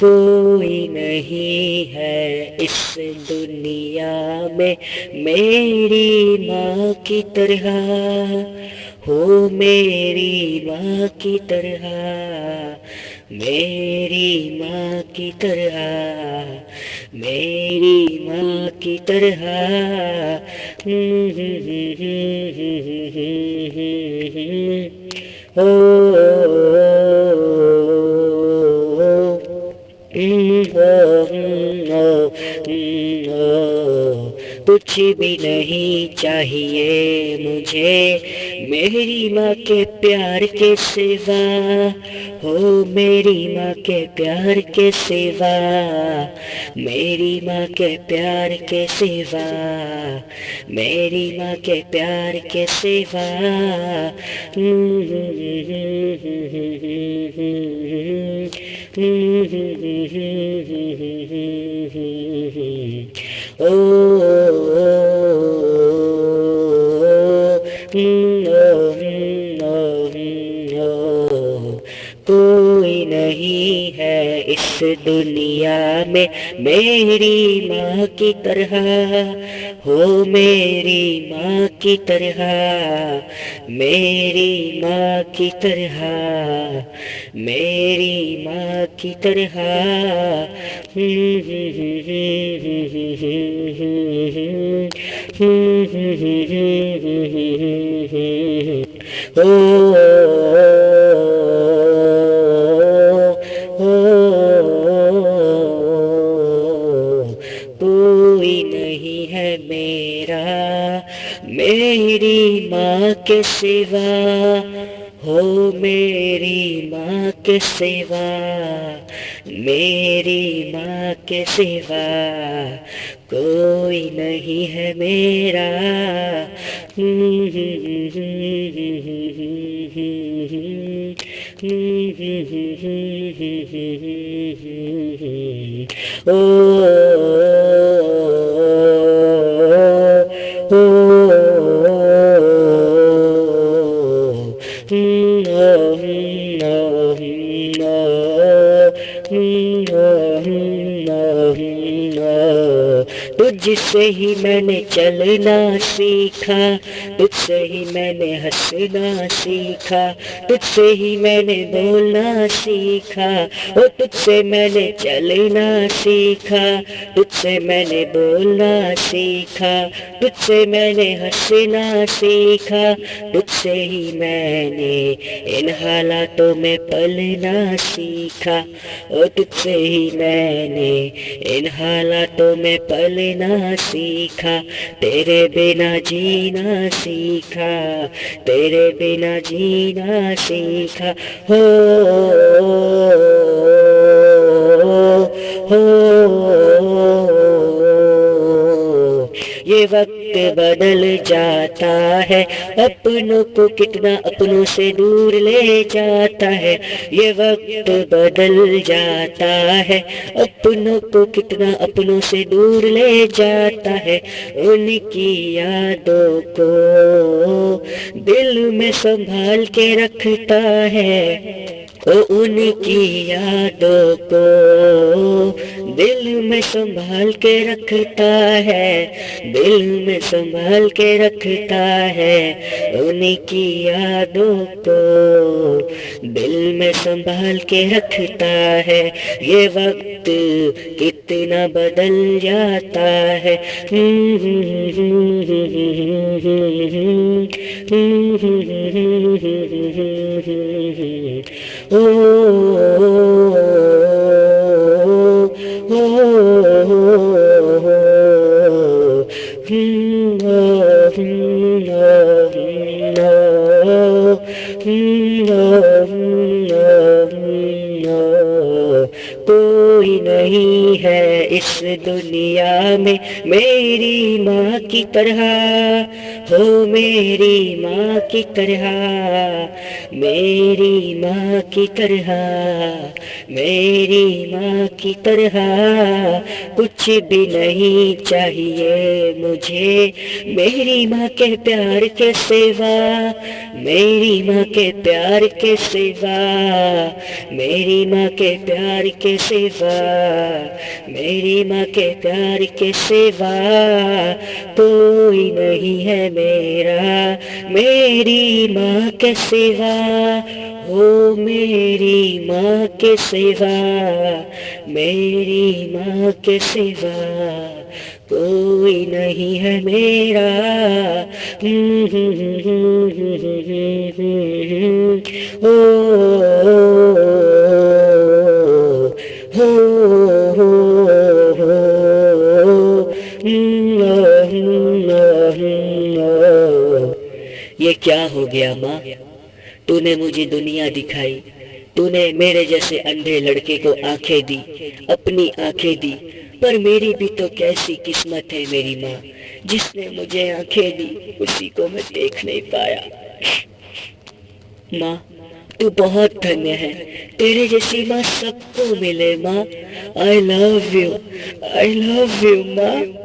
कोई नहीं है इस दुनिया में मेरी माँ की तरह, हो मेरी माँ की तरह, मेरी माँ की तरह, मेरी माँ की तरह। ओ कुछ भी नहीं चाहिए मुझे मेरी माँ के प्यार के सिवा, हो मेरी माँ के प्यार के सिवा, मेरी माँ के प्यार के सिवा, मेरी माँ के प्यार के सिवा। कोई नहीं है इस दुनिया में मेरी माँ की तरह, हो मेरी माँ की तरह, मेरी माँ की तरह, मेरी माँ की तरह। कोई नहीं है मेरा मेरी माँ के सिवा, हो मेरी माँ के सिवा, मेरी माँ के सिवा कोई नहीं है मेरा। तुझसे ही मैंने चलना सीखा, तुझसे ही मैंने हंसना सीखा, तुझसे ही मैंने बोलना सीखा, ओ तुझसे मैंने चलना सीखा, तुझसे मैंने बोलना सीखा, तुझसे मैंने हंसना सीखा, तुझसे ही मैंने इन हालातों में पलना सीखा, ओ तुझसे ही मैंने इन हालातों में पलना सीखा, तेरे बिना जीना सीखा, तेरे बिना जीना सीखा। हो ये वक्त बदल जाता है, अपनों को कितना अपनों से दूर ले जाता है। ये वक्त बदल जाता है, अपनों को कितना अपनों से दूर ले जाता है। उनकी यादों को दिल में संभाल के रखता है, ओ उनकी यादों को दिल में संभाल के रखता है, दिल में संभाल के रखता है, उनकी यादों को दिल में संभाल के रखता है। ये वक्त कितना बदल जाता है। कोई नहीं है इस दुनिया में मेरी माँ की तरह, हो मेरी माँ की तरह, मेरी माँ की तरह, मेरी माँ की तरह। कुछ भी नहीं चाहिए मुझे मेरी माँ के प्यार के सिवा, मेरी माँ के प्यार के सिवा, मेरी माँ के प्यार के सिवा, मेरी माँ के प्यार के सिवा कोई नहीं है मेरा, मेरी माँ के सिवा, हो मेरी माँ के सिवा, मेरी माँ के सिवा कोई नहीं है मेरा। ये क्या हो गया माँ, तूने मुझे दुनिया दिखाई, तूने मेरे जैसे अंधे लड़के को आंखें दी, अपनी आंखें दी, पर मेरी भी तो कैसी किस्मत है मेरी माँ, जिसने मुझे आंखें दी उसी को मैं देख नहीं पाया। माँ तू बहुत धन्य है, तेरे जैसी माँ सबको मिले माँ। I love you, I love you माँ।